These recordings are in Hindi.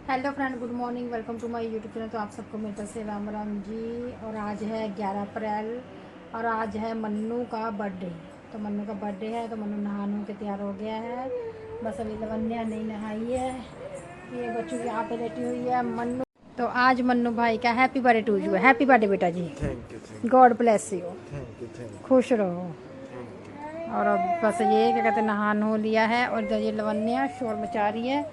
Hello friend, good morning, welcome to my YouTube channel. तो आप सबको मेरी तरफ से राम राम जी। और आज है 11 अप्रैल और आज है मन्नू का बर्थडे। तो मन्नू का बर्थडे है तो मन्नू नहा नु के तैयार हो गया है। बस अभी लवन्या नहीं नहाई है, ये बच्चों यहाँ पे लेटी हुई है मन्नू। तो आज मन्नू भाई का happy birthday to you. Happy birthday बेटा जी। Thank you. God bless you. Thank you. खुश रहो। और अब बस ये क्या कहते हैं, नहा नो लिया है और इधर ये लवन्या शोर मचा रही है।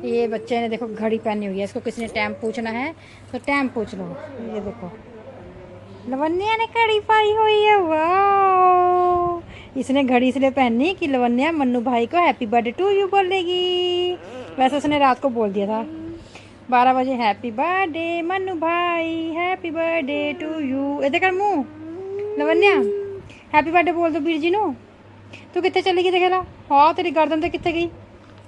ये बच्चे ने देखो घड़ी पहनी हुई है, इसको किसी ने टाइम पूछना है तो टाइम पूछ लो। ये देखो लवन्या ने घड़ी पाई हुई है। वाह, इसने घड़ी इसलिए पहनी कि लवन्या मन्नू भाई को हैप्पी बर्थडे टू यू बोलेगी। वैसे उसने रात को बोल दिया था 12 बजे, हैप्पी बर्थडे मन्नू भाई, हैप्पी बर्थडे टू यू। ये देखा मुँह लवन्या, हैप्पी बर्थडे बोल दो वीर जी नो। तू कितने चली गई देखेला? हाँ तेरी गर्दन तो कितने गई,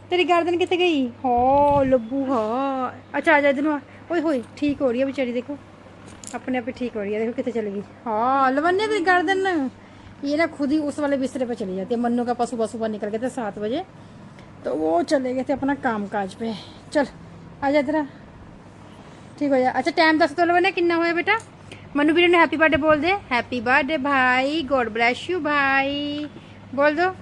तेरी गर्दन कितने गई? हो लब्बू हाँ। अच्छा आ जाए दिन। ओए होए ठीक हो रही है बेचारी, देखो अपने आप ही ठीक हो रही है। देखो कितने चली गई। हाँ लवन्या तेरी गर्दन ना, ये ना खुद ही उस वाले बिस्तरे पे चली जाती है। मन्नू का पशु सुबह निकल गए थे 7 बजे, तो वो चले गए थे अपना काम काज पे। चल आ जा तेरा ठीक हो जाए। अच्छा टाइम दस तो लवन्या कितना हुआ बेटा? मन्नू भी ने हैप्पी बर्थडे बोल दे। हैप्पी बर्थडे भाई, गॉड ब्लेस यू भाई बोल दो।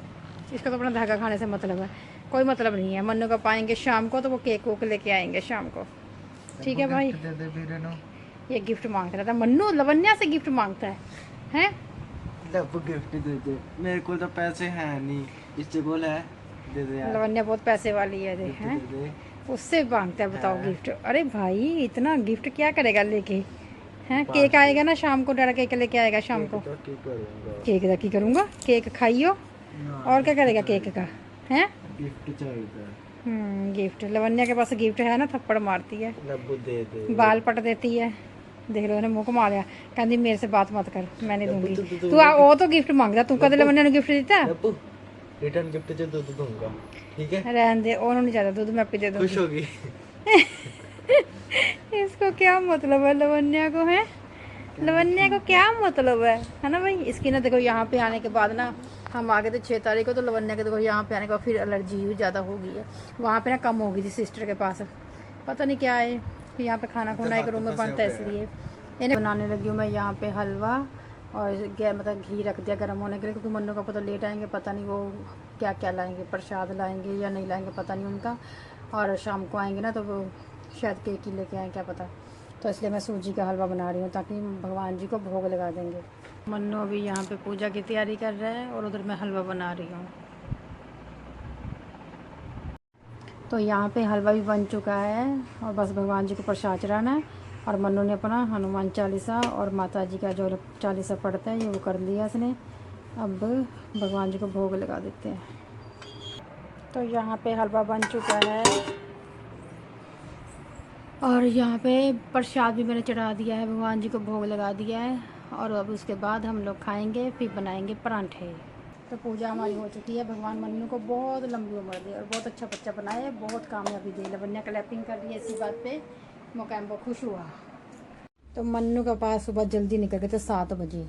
इसका तो अपना धागा खाने से मतलब है, कोई मतलब नहीं है। मन्नू का पाएंगे शाम को तो वो केक वोक लेके आएंगे शाम को। ठीक है भाई। ये गिफ्ट मांगता रहता मन्नू, लवन्या से गिफ्ट मांगता है? गिफ्ट दे दे, मेरे को तो पैसे हैं नहीं, इससे बोला है दे दे यार। लवन्या बहुत पैसे वाली है देख हैं, उससे मांगता है बताओ गिफ्ट। अरे भाई इतना गिफ्ट क्या करेगा लेके हैं? केक आएगा ना शाम को, डरा केक लेके आएगा शाम को। केक का की करूँगा, केक खाइयो और क्या करेगा केक का है? गिफ्ट चाहिए। गिफ्ट लवन्या के पास गिफ्ट है ना, थप्पड़ मारती है, दे दे, बाल पट देती है। देख लो मुँह घुमा लिया, कहती मेरे से बात मत कर, मैं नहीं दूंगी। तू वो तो गिफ्ट मांगता, तू कदे लवन्या ने गिफ्ट देता? रिटर्न गिफ्ट जो दूध दूंगा, ठीक है? रहने दे, उन्होंने नहीं ज्यादा दूध मैं पी दे दूंगी। खुश होगी। इसको क्या मतलब है लवन्या को? है लवन्या को क्या मतलब है ना भाई? इसकी ना देखो यहाँ पे आने के बाद ना, हम आ गए थे 6 तारीख को, तो लवन्या के देखो यहाँ पे आने के बाद फिर एलर्जी भी ज़्यादा हो गई है। वहाँ पे ना कम हो गई थी सिस्टर के पास, पता नहीं क्या है। फिर यहाँ पे खाना खुना एक रूम में बनता है, इसलिए इन्हें बनाने लगी हूँ मैं यहाँ पे हलवा। और मतलब घी रख दिया गर्म होने के लिए, क्योंकि मन्नू का पता लेट आएंगे, पता नहीं वो क्या क्या लाएंगे, प्रसाद लाएंगे या नहीं लाएंगे पता नहीं उनका। और शाम को आएंगे ना तो वो शायद केक ही लेके आए, क्या पता। तो इसलिए मैं सूजी का हलवा बना रही हूँ ताकि भगवान जी को भोग लगा देंगे। मन्नू अभी यहाँ पे पूजा की तैयारी कर रहा है और उधर मैं हलवा बना रही हूँ। तो यहाँ पे हलवा भी बन चुका है और बस भगवान जी को प्रसाद चढ़ाना है। और मन्नू ने अपना हनुमान चालीसा और माता जी का जो चालीसा पढ़ता है ये वो कर लिया इसने। अब भगवान जी को भोग लगा देते हैं। तो यहाँ पे हलवा बन चुका है और यहाँ पे प्रसाद भी मैंने चढ़ा दिया है, भगवान जी को भोग लगा दिया है। और अब उसके बाद हम लोग खाएंगे, फिर बनाएंगे परांठे। तो पूजा हमारी हो चुकी है। भगवान मन्नू को बहुत लंबी उम्र दे और बहुत अच्छा बच्चा बनाए, बहुत कामयाबी दे। लवन्या क्लैपिंग कर रही है इसी बात पे, मोकैम्बो खुश हुआ। तो मन्नू के पास सुबह जल्दी निकल गए थे 7 बजे,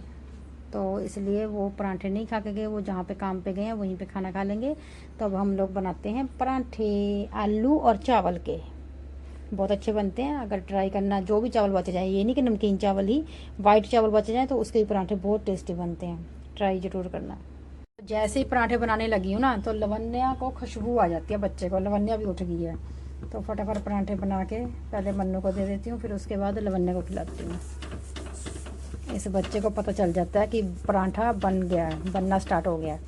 तो इसलिए वो परांठे नहीं खा के गए, वो जहाँ पे काम पे गए हैं वहीं पे खाना खा लेंगे। तो अब हम लोग बनाते हैं परांठे आलू और चावल के, बहुत अच्छे बनते हैं। अगर ट्राई करना, जो भी चावल बचे जाए, ये नहीं कि नमकीन चावल ही, वाइट चावल बचे जाए तो उसके भी परांठे बहुत टेस्टी बनते हैं, ट्राई जरूर करना। जैसे ही परांठे बनाने लगी हूँ ना तो लवन्या को खुशबू आ जाती है, बच्चे को। लवन्या भी उठ गई है, तो फटाफट परांठे बना के पहले मन्नू को दे देती हूँ, फिर उसके बाद लवन्या को खिलाती हूँ। इस बच्चे को पता चल जाता है कि परांठा बन गया है, बनना स्टार्ट हो गया।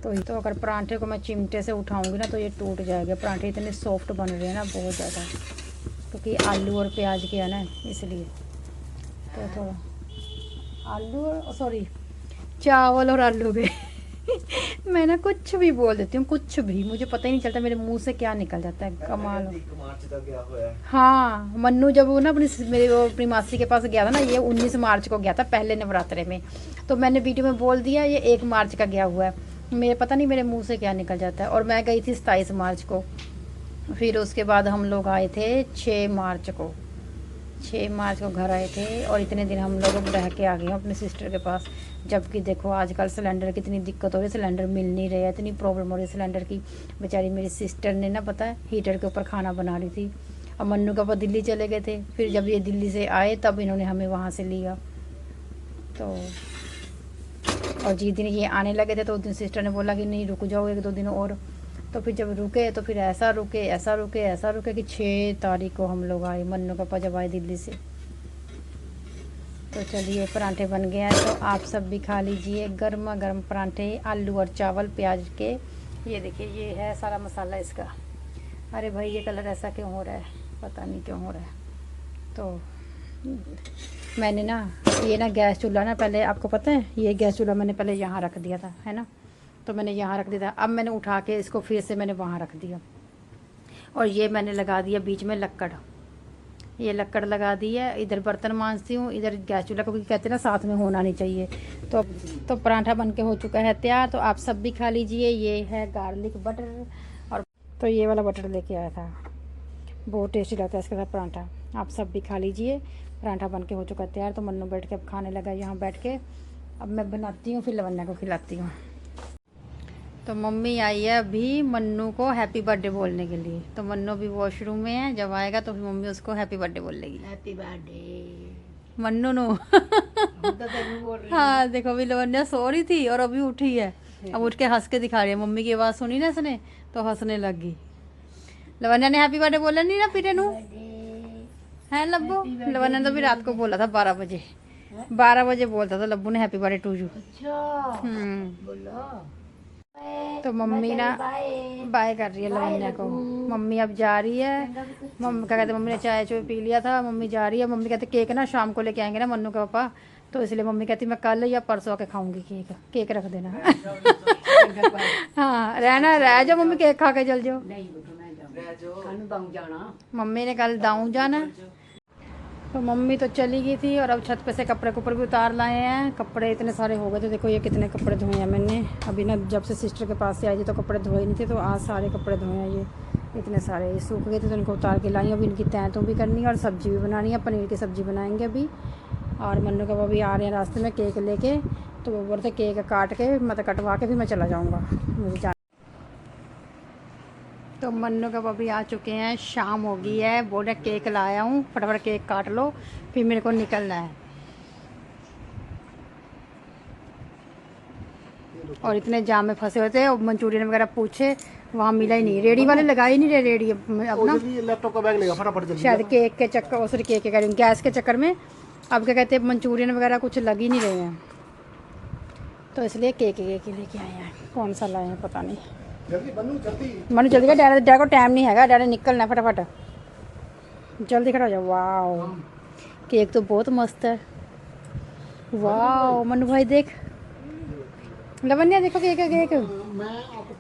तो अगर परांठे को मैं चिमटे से उठाऊँगी ना तो ये टूट जाएगा। परांठे इतने सॉफ्ट बन रहे हैं ना बहुत ज़्यादा, क्योंकि आलू और प्याज के है ना, इसलिए। तो थोड़ा आलू और सॉरी चावल और आलू के मैं ना कुछ भी बोल देती हूँ, कुछ भी, मुझे पता ही नहीं चलता मेरे मुंह से क्या निकल जाता है। कमाल। हाँ मन्नू जब वो ना अपनी मासी के पास गया था ना, ये 19 मार्च को गया था पहले नवरात्रे में, तो मैंने वीडियो में बोल दिया ये 1 मार्च का गया हुआ है। मेरे पता नहीं मेरे मुँह से क्या निकल जाता है। और मैं गई थी 27 मार्च को, फिर उसके बाद हम लोग आए थे 6 मार्च को। 6 मार्च को घर आए थे और इतने दिन हम लोग रह के आ गए हैं अपने सिस्टर के पास। जबकि देखो आजकल सिलेंडर की इतनी दिक्कत हो रही है, सिलेंडर मिल नहीं रहे, इतनी प्रॉब्लम हो रही है सिलेंडर की। बेचारी मेरी सिस्टर ने ना, पता है, हीटर के ऊपर खाना बना रही थी अब मन्नू का पापा दिल्ली चले गए थे, फिर जब ये दिल्ली से आए तब इन्होंने हमें वहाँ से लिया। तो और जिस दिन ये आने लगे थे तो उस दिन सिस्टर ने बोला कि नहीं रुक जाओ 1-2 दिन और। तो फिर जब रुके तो फिर ऐसा रुके कि 6 तारीख को हम लोग आए, मन्नू का पापा जब आए दिल्ली से। तो चलिए परांठे बन गए हैं, तो आप सब भी खा लीजिए गर्मा गर्म परांठे आलू और चावल प्याज के। ये देखिए ये है सारा मसाला इसका। अरे भाई ये कलर ऐसा क्यों हो रहा है, पता नहीं क्यों हो रहा है। तो मैंने ना ये ना गैस चूल्हा ना पहले, आपको पता है ये गैस चूल्हा मैंने पहले यहाँ रख दिया था, है ना। तो मैंने यहाँ रख दिया था, अब मैंने उठा के इसको फिर से मैंने वहाँ रख दिया। और ये मैंने लगा दिया बीच में लक्कड़, ये लक्कड़ लगा दी है। इधर बर्तन मांजती हूँ, इधर गैस चूल्हा, क्योंकि कहते हैं ना साथ में होना नहीं चाहिए। तो पराठा बन के हो चुका है तैयार, तो आप सब भी खा लीजिए। ये है गार्लिक बटर, और तो ये वाला बटर लेके आया था, बहुत टेस्टी लगता है इसके साथ पराठा। आप सब भी खा लीजिए। पराठा बन के हो चुका है तैयार, तो मन्नू बैठ के अब खाने लगा यहाँ बैठ के। अब मैं बनाती हूँ फिर लवन्या को खिलाती हूँ। तो मम्मी आई है अभी मन्नू को हैप्पी बर्थडे बोलने के लिए। तो मन्नू भी वॉशरूम में है, जब आएगा तो फिर मम्मी उसको हैप्पी बर्थडे बोल लेगी। हैप्पी बर्थडे मन्नू नो तो तेनू बोल रही हाँ देखो अभी लवन्या सो रही थी और अभी उठी है, अब उठ के हंस के दिखा रही है। मम्मी की आवाज़ सुनी ना इसने तो हंसने लगी। लवन्या ने हैप्पी बर्थडे बोला नहीं ना पीटे नू है लब्बू। लवन्या ने तो भी रात को बोला था 12 बजे, 12 बजे बोलता था लब्बू ने हैप्पी बर्थडे टू यू। अच्छा बोलो। तो मम्मी ना बाय कर रही है लवन्या को। मम्मी अब जा रही है। मम्मी क्या कहते, मम्मी ने चाय चो पी लिया था, मम्मी जा रही है। मम्मी कहते केक ना शाम को लेके आएंगे ना मन्नू के पापा, तो इसलिए मम्मी कहती मैं कल या परसों आके खाऊंगी केक रख देना हाँ रहना रह जाओ मम्मी, केक खा के चल जाओ। नहीं बेटो मैं जाऊँ, कल दाऊं जाना। मम्मी ने कल दाऊं जाना। तो मम्मी तो चली गई थी और अब छत पे से कपड़े कुपड़े भी उतार लाए हैं। कपड़े इतने सारे हो गए थे, देखो ये कितने कपड़े धोए हैं मैंने अभी ना। जब से सिस्टर के पास से आई थी तो कपड़े धोए नहीं थे, तो आज सारे कपड़े धोए हैं। ये इतने सारे ये सूख गए थे तो इनको उतार के लाई। अभी इनकी तैंतों भी करनी है और सब्ज़ी भी बनानी है, पनीर की सब्ज़ी बनाएंगे अभी। और मन्नू का भी आ रहे हैं रास्ते में केक लेके, तो वो बोलते केक काट के मतलब कटवा के फिर मैं चला जाऊँगा मुझे। तो मन्नू का बबी आ चुके हैं, शाम हो गई है, बोल रहे केक लाया हूँ फटाफट केक काट लो फिर मेरे को निकलना है। और इतने जाम में फंसे होते और मंचूरियन वगैरह पूछे वहाँ मिला ही नहीं, रेडी वाले लगा ही नहीं रहे रेडी अपना। लैपटॉप का बैग लेगा फटाफट जल्दी। शायद केक के चक्कर सॉरी केक के गैस के चक्कर में अब क्या कहते हैं मंचूरियन वगैरह कुछ लग ही नहीं रहे हैं, तो इसलिए केक लेके आए हैं। कौन सा लाए हैं पता नहीं। मनु जल्दी का डैडी को टाइम नहीं है, डैडी निकलना है फटाफट, जल्दी खड़ा हो जाओ। वाह केक तो बहुत मस्त है। वाह मनु भाई देख, लवन्या देखो केक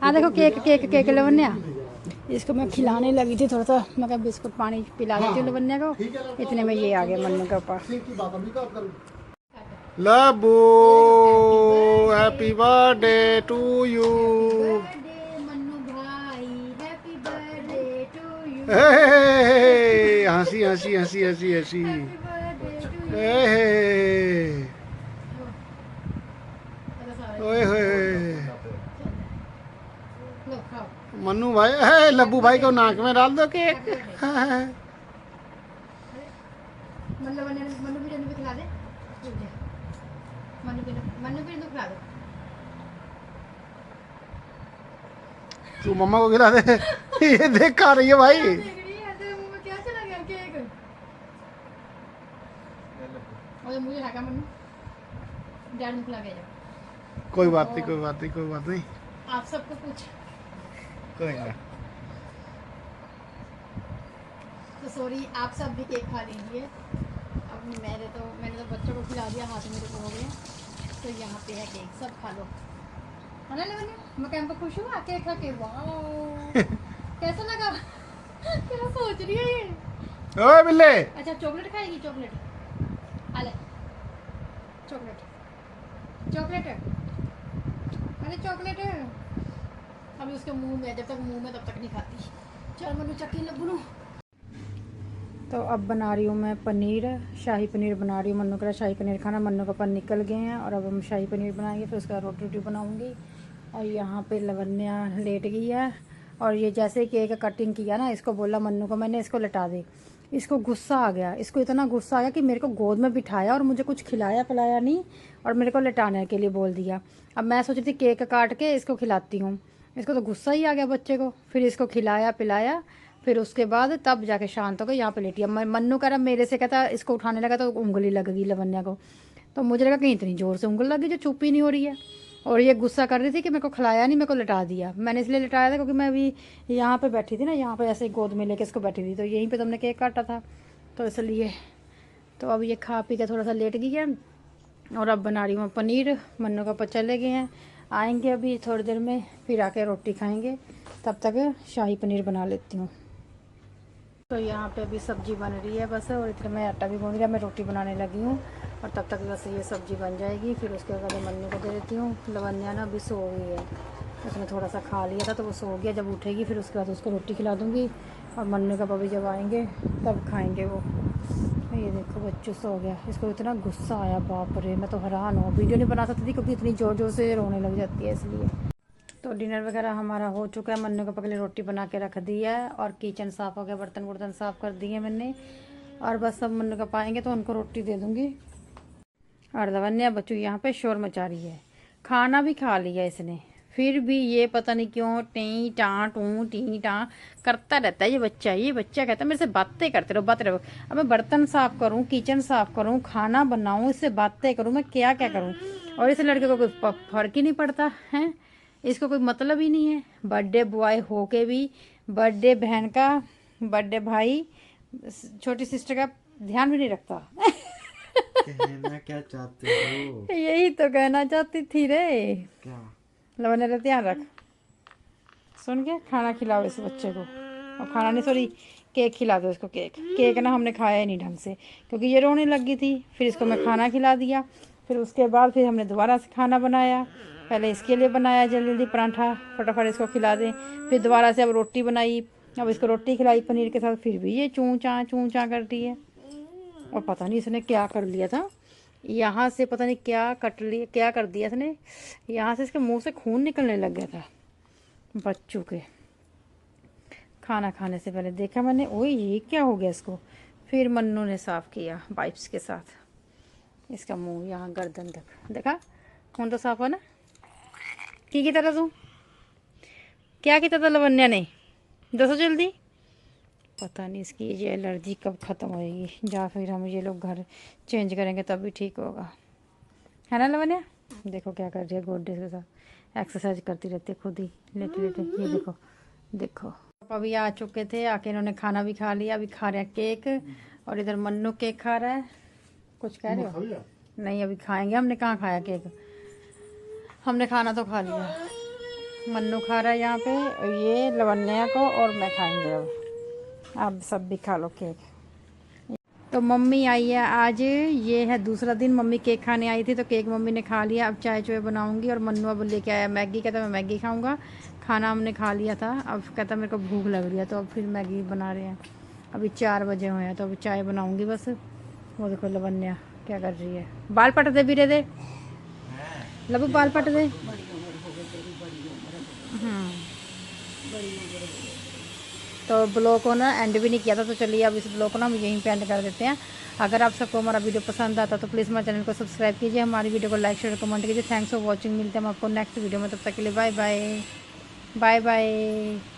हाँ देखो केक लवन्या। इसको मैं खिलाने लगी थी थोड़ा सा, मैं कहा बिस्कुट पानी पिला देती हूँ लवन्या को, इतने में ये आ गया मन्नू के ऊपर। लबू हैप्पी बर्थडे टू यू। हंसी हंसी हंसी हंसी हंसी। मन्नू भाई लब्बू भाई को नाक में डाल दो केक। तू मम्मा को खिला दे ये देख खा रही है भाई। कोई बात नहीं कोई बात नहीं कोई बात नहीं, आप सबको पूछ कोई ना। तो सॉरी आप सब भी केक खा लीजिए। अब मैंने तो बच्चों को खिला दिया, हाथ मेरे को हो गया। तो यहाँ पे है केक, सब खा लो है ना लवन्या। मैं कैंप पर खुश हुआ केक खा के। वाह कैसा लगा क्या सोच रही है ये। ओए बिल्ले अच्छा चॉकलेट खाएगी, चॉकलेट अरे चॉकलेट अरे चॉकलेट अभी उसके मुंह में, जब तक मुंह में तब तक नहीं खाती। चल मनु चक्की लब्बू। तो अब बना रही हूँ मैं पनीर, शाही पनीर बना रही हूँ। मन्नू का शाही पनीर खाना, मन्नू का पापा निकल गए हैं और अब हम शाही पनीर बनाएंगे, फिर उसका रोटी रोटी बनाऊँगी। और यहाँ पे लवन्या लेट गई है और ये जैसे केक कटिंग किया ना, इसको बोला मन्नू को मैंने, इसको लिटा दे। इसको गुस्सा आ गया, इसको इतना गुस्सा आ गया कि मेरे को गोद में बिठाया और मुझे कुछ खिलाया पिलाया नहीं, और मेरे को लिटाने के लिए बोल दिया। अब मैं सोच रही थी केक काट के इसको खिलाती हूँ, इसको तो गुस्सा ही आ गया बच्चे को। फिर इसको खिलाया पिलाया, फिर उसके बाद तब जाके शांत हो गए, यहाँ पे लेटी। अब मन्नू कह रहा मेरे से, कहता इसको उठाने लगा तो उंगली लगेगी लवन्या को। तो मुझे लगा कहीं इतनी ज़ोर से उंगल लगी जो चुप ही नहीं हो रही है। और ये गुस्सा कर रही थी कि मेरे को खिलाया नहीं, मेरे को लिटा दिया। मैंने इसलिए लिटाया था क्योंकि मैं अभी यहाँ पे बैठी थी ना, यहाँ पे ऐसे गोद में लेके इसको बैठी थी, तो यहीं पे तुमने केक काटा था, तो इसलिए। तो अब ये खा पी के थोड़ा सा लेट गई है, और अब बना रही हूँ पनीर। मन्नू का पापा चले गए हैं, आएंगे अभी थोड़ी देर में, फिर आके रोटी खाएंगे। तब तक शाही पनीर बना लेती हूँ। तो यहाँ पे अभी सब्जी बन रही है बस, और इधर मैं आटा भी गूंद लिया, मैं रोटी बनाने लगी हूँ। और तब तक बस ये सब्जी बन जाएगी, फिर उसके बाद मन्नू को दे देती हूँ। लवन्या ना अभी सो गई है, उसने थोड़ा सा खा लिया था तो वो सो गया। जब उठेगी फिर उसके बाद उसको रोटी खिला दूँगी, और मन्नू का पापा जब आएंगे तब खाएँगे वो। ये देखो बच्चू सो गया, इसको इतना गुस्सा आया, बाप रे, मैं तो हैरान हूँ। वीडियो नहीं बना सकती थी क्योंकि इतनी ज़ोर ज़ोर से रोने लग जाती है, इसलिए। तो डिनर वगैरह हमारा हो चुका है। मन्नू को पकड़े रोटी बना के रख दी है, और किचन साफ़ हो गया, बर्तन वर्तन साफ़ कर दिए मैंने। और बस सब मन्नू का पाएंगे तो उनको रोटी दे दूँगी। और लवन्या बच्चू यहाँ पे शोर मचा रही है, खाना भी खा लिया इसने, फिर भी ये पता नहीं क्यों टी टाँ करता रहता है ये बच्चा। ये बच्चा कहता है मेरे से बातें करते रहो, बातें रहो। अब मैं बर्तन साफ़ करूँ, किचन साफ़ करूँ, खाना बनाऊँ, इससे बातें करूँ, मैं क्या क्या करूँ। और इस लड़के को कोई फ़र्क ही नहीं पड़ता है, इसको कोई मतलब ही नहीं है। बर्थडे बॉय हो के भी, बर्थडे बहन का, बर्थडे भाई, छोटी सिस्टर का ध्यान भी नहीं रखता। कहना क्या चाहते हो? यही तो कहना चाहती थी रे। क्या? लवन्या रे ध्यान रख, सुन के खाना खिलाओ इस बच्चे को। और खाना नहीं, सॉरी, केक खिला दो इसको। केक ना हमने खाया ही नहीं ढंग से, क्योंकि ये रोने लगी थी। फिर इसको मैं खाना खिला दिया, फिर उसके बाद फिर हमने दोबारा से खाना बनाया। पहले इसके लिए बनाया जल्दी जल्दी पराठा, फटाफट इसको खिला दें। फिर दोबारा से अब रोटी बनाई, अब इसको रोटी खिलाई पनीर के साथ, फिर भी ये चूँ चाँ करती है। और पता नहीं इसने क्या कर लिया था, यहाँ से पता नहीं क्या कर दिया इसने, यहाँ से इसके मुंह से खून निकलने लग गया था बच्चों के। खाना खाने से पहले देखा मैंने, ओए ये क्या हो गया इसको। फिर मन्नू ने साफ़ किया वाइप्स के साथ इसका मुंह, यहाँ गर्दन तक। देखा खून तो साफ हो ना। की तरह तू क्या किया था लवन्या ने, दसो जल्दी। पता नहीं इसकी ये एलर्जी कब ख़त्म होएगी, या फिर हम ये लोग घर चेंज करेंगे तब भी ठीक होगा, है ना लवन्या। देखो क्या कर रही है, गोड्डे के साथ एक्सरसाइज करती रहती है खुद ही लेटे लेटे। ये देखो देखो। पापा भी आ चुके थे, आके इन्होंने खाना भी खा लिया, अभी खा रहे हैं केक। और इधर मन्नू केक खा रहा है। कुछ कह रहे हो? नहीं अभी खाएंगे, हमने कहाँ खाया केक, हमने खाना तो खा लिया। मन्नू खा रहा है यहाँ पे, और ये लवन्या को और मैं खाएंगे। अब आप सब भी खा लो केक। तो मम्मी आई है आज, ये है दूसरा दिन मम्मी केक खाने आई थी, तो केक मम्मी ने खा लिया। अब चाय चुए बनाऊंगी, और मन्नू अब लेके आया मैगी, कहता मैं मैगी खाऊंगा। खाना हमने खा लिया था, अब कहता मेरे को भूख लग रही है, तो अब फिर मैगी बना रहे हैं। अभी 4 बजे हुए हैं, तो अभी चाय बनाऊंगी बस। वो देखो लवन्या क्या कर रही है, बाल पट दे भी दे लबू, बाल पट दे। तो ब्लॉग को ना एंड भी नहीं किया था, तो चलिए अब इस ब्लॉग को ना हम यहीं पे एंड कर देते हैं। अगर आप सबको हमारा वीडियो पसंद आता तो प्लीज़ हमारे चैनल को सब्सक्राइब कीजिए, हमारी वीडियो को लाइक शेयर कमेंट कीजिए। थैंक्स फॉर वॉचिंग, मिलते हैं हम आपको नेक्स्ट वीडियो में, तब तक के लिए बाय बाय बाय बाय।